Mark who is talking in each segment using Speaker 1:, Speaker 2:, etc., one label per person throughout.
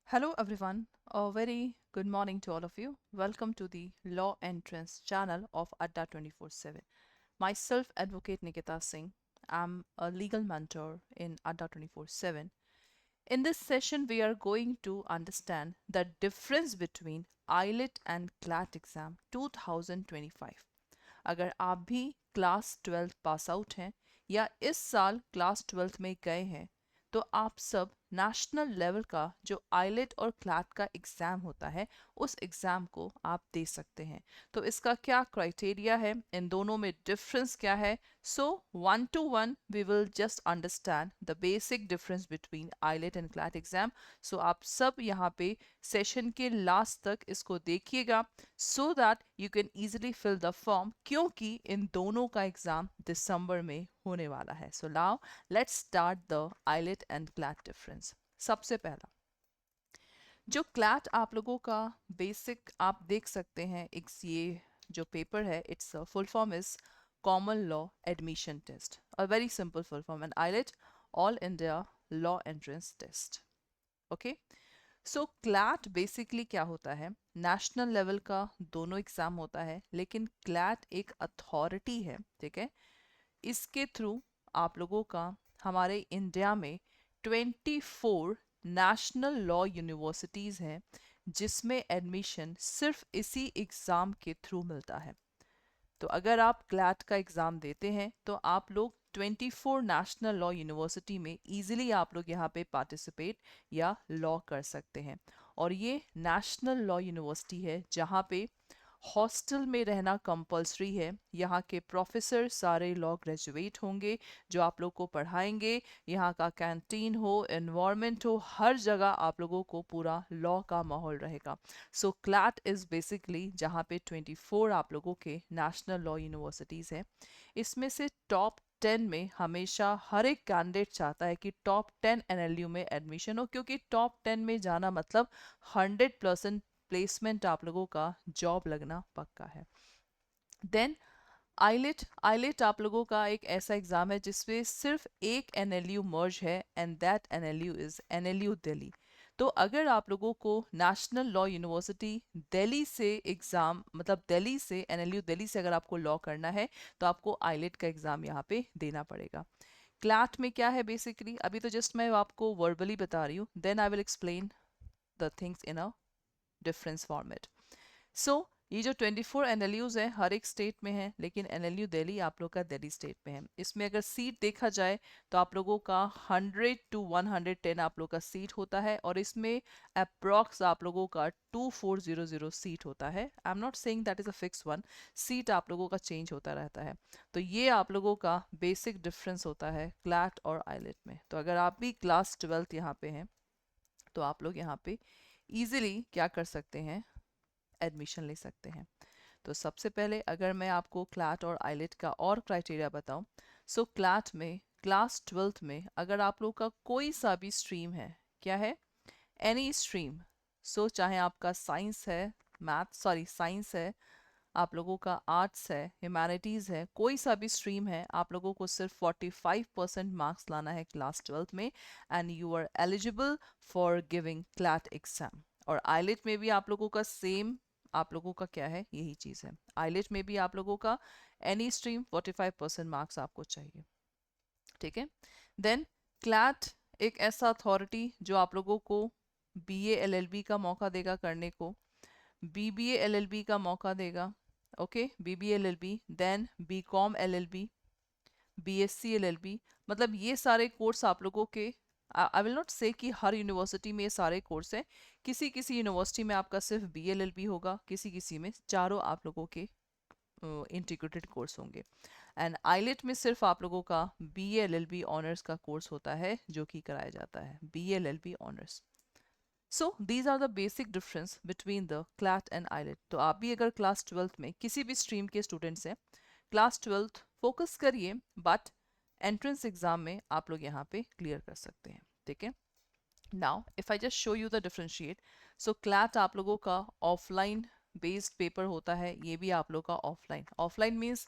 Speaker 1: Hello everyone, a very good morning to all of you. Welcome to the Law Entrance channel of Adda 24/7. Myself, Advocate Nikita Singh. I'm a legal mentor in Adda 24/7. In this session, we are going to understand the difference between IELTS and CLAT exam 2025. अगर आप भी class 12 pass out हैं या इस साल class 12 में गए हैं तो आप सब नेशनल लेवल का जो आईलेट और क्लैट का एग्ज़ाम होता है उस एग्ज़ाम को आप दे सकते हैं। तो इसका क्या क्राइटेरिया है, इन दोनों में डिफरेंस क्या है? So 1 to 1 we will just understand the basic difference between AILET and CLAT exam. So आप सब यहाँ पे सेशन के लास्ट तक इसको देखिएगा so that you can easily fill the form, क्योंकि इन दोनों का एग्ज़ाम दिसंबर में होने वाला है। So now let's start the eyelet and CLAT difference. सबसे पहला जो क्लैट आप लोगों का बेसिक आप देख सकते हैं, एक ये जो पेपर है its full form is common law admission test, a very simple full form, and AILET all India law entrance test. Okay, so CLAT basically क्या होता है, नेशनल लेवल का दोनों एग्जाम होता है, लेकिन क्लैट एक अथॉरिटी है, ठीक है। इसके थ्रू आप लोगों का हमारे इंडिया में 24 नेशनल लॉ यूनिवर्सिटीज़ हैं जिसमें एडमिशन सिर्फ इसी एग्ज़ाम के थ्रू मिलता है। तो अगर आप क्लैट का एग्ज़ाम देते हैं तो आप लोग 24 नेशनल लॉ यूनिवर्सिटी में इजीली आप लोग यहाँ पे पार्टिसिपेट या लॉ कर सकते हैं। और ये नेशनल लॉ यूनिवर्सिटी है जहाँ पे हॉस्टल में रहना कंपलसरी है। यहाँ के प्रोफेसर सारे लॉ ग्रेजुएट होंगे जो आप लोग को पढ़ाएंगे। यहाँ का कैंटीन हो, एनवायरनमेंट हो, हर जगह आप लोगों को पूरा लॉ का माहौल रहेगा। सो क्लैट इज़ बेसिकली जहाँ पे 24 आप लोगों के नेशनल लॉ यूनिवर्सिटीज़ हैं। इसमें से टॉप 10 में हमेशा हर एक कैंडिडेट चाहता है कि टॉप 10 एनएलयू में एडमिशन हो, क्योंकि टॉप 10 में जाना मतलब 100% प्लेसमेंट आप लोगों का जॉब लगना पक्का है। देन आईलेट आईलेट आप लोगों का एक ऐसा एग्जाम है जिसमें सिर्फ एक एनएलयू मर्ज है and that NLU is NLU Delhi. तो अगर आप लोगों को नेशनल लॉ यूनिवर्सिटी दिल्ली से एग्ज़ाम, मतलब दिल्ली से एनएलयू दिल्ली से अगर आपको लॉ करना है तो आपको आईलेट का एग्ज़ाम यहाँ पे देना पड़ेगा। क्लैट में क्या है बेसिकली, अभी तो जस्ट मैं आपको वर्बली बता रही हूँ, then I will explain the things in a difference format. So ये जो 24 एनएलयूज हैं हर एक स्टेट में है, लेकिन एनएलयू दिल्ली आप लोग का दिल्ली स्टेट में है। इसमें अगर सीट देखा जाए तो आप लोगों का 100 to 110 आप लोग का सीट होता है, और इसमें अप्रॉक्स आप लोगों का 2400 सीट होता है। I am not saying that is a fix one, seat आप लोगों का चेंज होता रहता है। तो ये आप लोगों का बेसिक डिफरेंस होता है क्लैट और आईलेट में। तो अगर आप भी क्लास 12 यहाँ पे हैं तो आप लोग यहाँ पे इजीली क्या कर सकते हैं, एडमिशन ले सकते हैं। तो सबसे पहले अगर मैं आपको क्लैट और आईलेट का और क्राइटेरिया बताऊं, सो क्लैट में क्लास 12 में अगर आप लोग का कोई सा भी स्ट्रीम है, क्या है, एनी स्ट्रीम, सो चाहे आपका साइंस है, मैथ सॉरी साइंस है, आप लोगों का आर्ट्स है, ह्यूमैनिटीज़ है, कोई सा भी स्ट्रीम है, आप लोगों को सिर्फ 45% मार्क्स लाना है क्लास 12 में and you are eligible for giving CLAT exam. और आईलेट में भी आप लोगों का सेम, आप लोगों का क्या है, यही चीज़ है। आईलेट में भी आप लोगों का एनी स्ट्रीम 45% मार्क्स आपको चाहिए, ठीक है। देन क्लैट एक ऐसा अथॉरिटी जो आप लोगों को बीए एलएलबी का मौका देगा करने को, बीबीए एलएलबी का मौका देगा, okay, BBA LLB, then BCom LLB, BSc LLB, मतलब ये सारे कोर्स आप लोगों के, आई विल नॉट से कि हर यूनिवर्सिटी में ये सारे कोर्स हैं, किसी किसी यूनिवर्सिटी में आपका सिर्फ बीएलएलबी होगा, किसी किसी में चारों आप लोगों के इंटीग्रेटेड कोर्स होंगे। एंड आईलेट में सिर्फ आप लोगों का B L L B honours का कोर्स होता है जो कि कराया जाता है, B L L B honours. So these are the basic difference between the CLAT and AILET. तो आप भी अगर क्लास 12 में किसी भी स्ट्रीम के स्टूडेंट्स हैं, क्लास 12 फोकस करिए, बट एंट्रेंस एग्जाम में आप लोग यहाँ पे क्लियर कर सकते हैं, ठीक है। Now if I just show you the differentiate, so CLAT आप लोगों का ऑफलाइन बेस्ड पेपर होता है, ये भी आप लोग का ऑफलाइन। ऑफलाइन मीन्स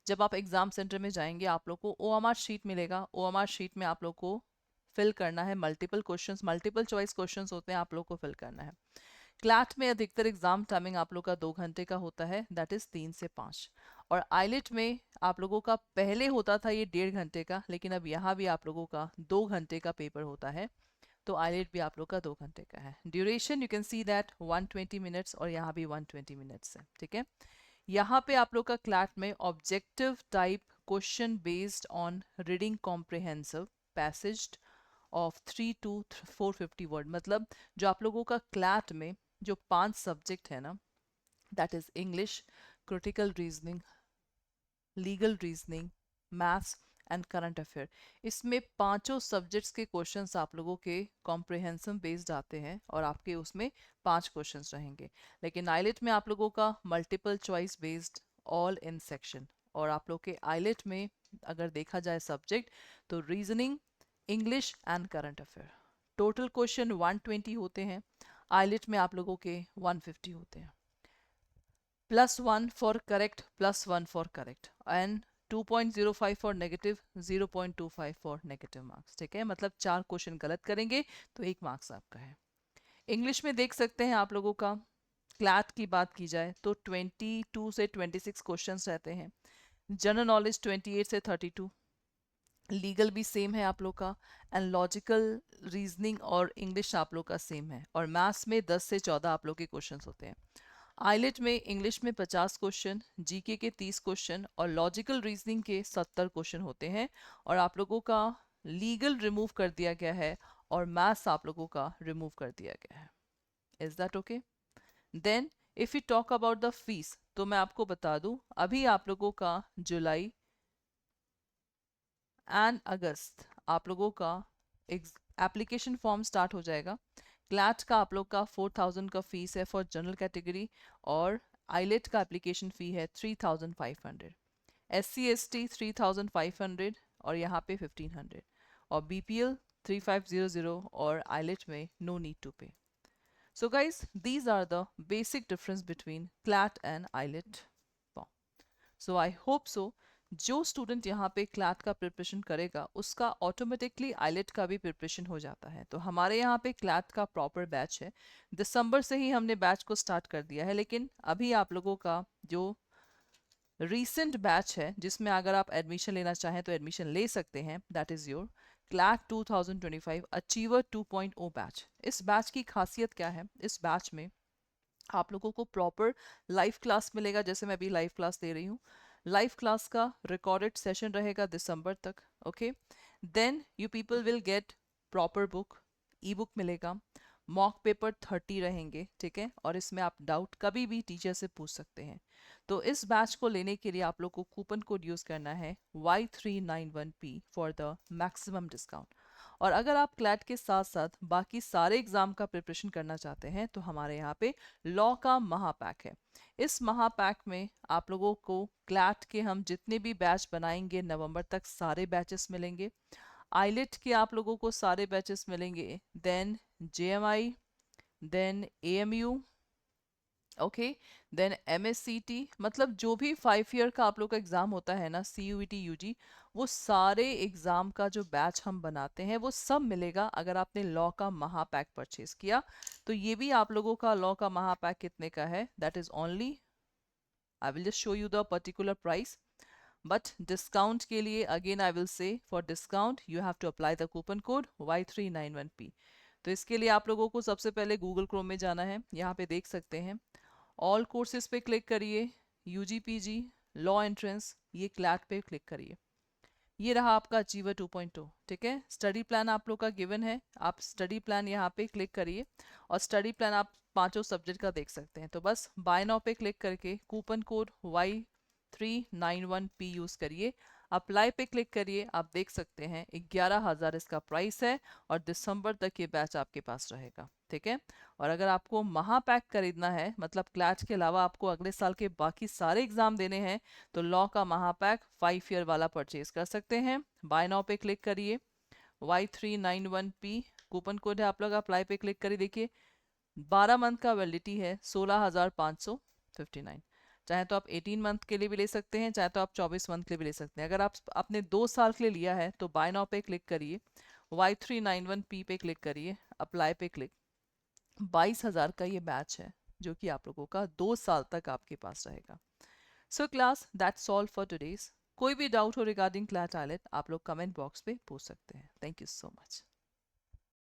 Speaker 1: जब आप एग्जाम सेंटर में जाएंगे आप लोग को ओएमआर शीट मिलेगा, ओएमआर शीट में आप लोग को फिल करना है, multiple questions, multiple choice questions होते हैं, आप लोग को फिल करना है। क्लैट में अधिकतर एग्जाम टाइमिंग आप लोग का 2 घंटे का होता है, दैट इज 3 से 5। और आइलेट में आप लोगों का पहले होता था ये 1.5 घंटे का, लेकिन अब यहाँ भी आप लोगों का 2 घंटे का पेपर होता है। तो आइलेट भी आप लोग का 2 घंटे का है। Duration you can see that 120 minutes, और यहाँ भी 120 मिनट्स है, ठीक है। यहाँ पे आप लोग का क्लैट में objective type question based on reading comprehensive passage of 3 to 450 word, मतलब जो आप लोगों का क्लैट में जो 5 सब्जेक्ट है ना, that is English, critical reasoning, legal reasoning, maths and current affair, इसमें पांचों सब्जेक्ट्स के क्वेश्चंस आप लोगों के कॉम्प्रिहेंसिव बेस्ड आते हैं, और आपके उसमें 5 क्वेश्चंस रहेंगे। लेकिन आइलेट में आप लोगों का multiple choice based all in section, और आप लोग के आइलेट में अगर देखा जाए सब्जेक्ट, तो reasoning, English and current affair, total question 120 होते हैं। आइलेट में आप लोगों के 150 होते हैं, +1 for correct, +1 for correct, and 2.05 for negative, 0.25 for negative marks, ठीक है। मतलब 4 क्वेश्चन गलत करेंगे तो 1 मार्क्स आपका है। इंग्लिश में देख सकते हैं आप लोगों का, क्लैट की बात की जाए तो 22 से 26 क्वेश्चंस रहते हैं, जनरल नॉलेज 28 से 32, लीगल भी सेम है आप लोग का, एंड लॉजिकल रीजनिंग और इंग्लिश आप लोग का सेम है, और मैथ्स में 10 से 14 आप लोग के क्वेश्चंस होते हैं। आइलेट में इंग्लिश में 50 क्वेश्चन, जीके के 30 क्वेश्चन और लॉजिकल रीजनिंग के 70 क्वेश्चन होते हैं, और आप लोगों का लीगल रिमूव कर दिया गया है, और मैथ्स आप लोगों का रिमूव कर दिया गया है। Is that okay? Then if you talk about the fees, तो मैं आपको बता दूं, अभी आप लोगों का जुलाई एंड अगस्त आप लोगों का एप्लीकेशन फॉर्म स्टार्ट हो जाएगा। क्लैट का आप लोग का 4000 का फीस है फॉर जनरल कैटेगरी, और आइलेट का एप्लीकेशन फ़ी है 3500, SC ST 3500, और यहाँ पे 1500, और BPL 3500, और आइलेट में नो नीड टू पे। So guys, these are the basic difference between CLAT and IELT form. So I hope so जो स्टूडेंट यहाँ पे क्लैट का प्रिपरेशन करेगा उसका ऑटोमेटिकली आइलेट का भी प्रिपरेशन हो जाता है। तो हमारे यहाँ पे क्लैट का प्रॉपर बैच है, दिसंबर से ही हमने बैच को स्टार्ट कर दिया है, लेकिन अभी आप लोगों का जो रीसेंट बैच है जिसमें अगर आप एडमिशन लेना चाहें तो एडमिशन ले सकते हैं, that is your CLAT 2025 achiever 2.0 batch. इस बैच की खासियत क्या है, इस बैच में आप लोगों को प्रॉपर लाइव क्लास मिलेगा, जैसे मैं अभी लाइव क्लास दे रही हूँ। लाइव क्लास का रिकॉर्डेड सेशन रहेगा दिसंबर तक, ओके। Then you people will get proper book, e book मिलेगा, मॉक पेपर 30 रहेंगे, ठीक है, और इसमें आप डाउट कभी भी टीचर से पूछ सकते हैं। तो इस बैच को लेने के लिए आप लोग को कूपन कोड यूज़ करना है Y391P for the maximum discount. और अगर आप क्लैट के साथ साथ बाकी सारे एग्जाम का प्रिपरेशन करना चाहते हैं तो हमारे यहाँ पे लॉ का महापैक है। इस महापैक में आप लोगों को क्लैट के हम जितने भी बैच बनाएंगे नवंबर तक सारे बैचेस मिलेंगे, आइलेट के आप लोगों को सारे बैचेस मिलेंगे, then JMI, then AMU, okay, then MSCT, मतलब जो भी 5 ईयर का आप लोग का एग्जाम होता है ना, CUET UG, वो सारे एग्जाम का जो बैच हम बनाते हैं वो सब मिलेगा अगर आपने लॉ का महापैक परचेज किया। तो ये भी आप लोगों का लॉ का महापैक कितने का है, that is only, I will just show you the particular price, but discount के लिए again I will say for discount you have to apply the coupon code Y391P। तो इसके लिए आप लोगों को सबसे पहले गूगल क्रोम में जाना है, यहाँ पे देख सकते हैं ऑल कोर्सेज पे क्लिक करिए, UG PG लॉ एंट्रेंस, ये क्लैट पे क्लिक करिए। ये रहा आपका अचीवर 2.0, ठीक है। स्टडी प्लान आप लोग का गिवन है, आप स्टडी प्लान यहाँ पे क्लिक करिए, और स्टडी प्लान आप पांचों सब्जेक्ट का देख सकते हैं। तो बस बाय नाउ पे क्लिक करके कूपन कोड Y391P यूज़ करिए, अप्लाई पे क्लिक करिए, आप देख सकते हैं 11,000 इसका प्राइस है, और दिसंबर तक ये बैच आपके पास रहेगा, ठीक है। और अगर आपको महापैक खरीदना है, मतलब क्लैट के अलावा आपको अगले साल के बाकी सारे एग्जाम देने हैं, तो लॉ का महापैक 5 ईयर वाला परचेज कर सकते हैं। बाय नाउ पे क्लिक करिए, Y391P कूपन कोड है आप लोग, अप्लाई पे क्लिक करिए, देखिए 12 मंथ का वैलिडिटी है, 16,559। चाहे तो आप 18 मंथ के लिए भी ले सकते हैं, चाहे तो आप 24 मंथ के लिए भी ले सकते हैं। अगर आप आपने 2 साल के लिए लिया है तो बाय नाउ पे क्लिक करिए, Y391P पे क्लिक करिए, अप्लाई पे क्लिक। 22,000 का ये बैच है जो कि आप लोगों का 2 साल तक आपके पास रहेगा। So class that's all for today's. कोई भी डाउट हो रिगार्डिंग क्लैट आइलेट आप लोग कमेंट बॉक्स पे पूछ सकते हैं। Thank you so much.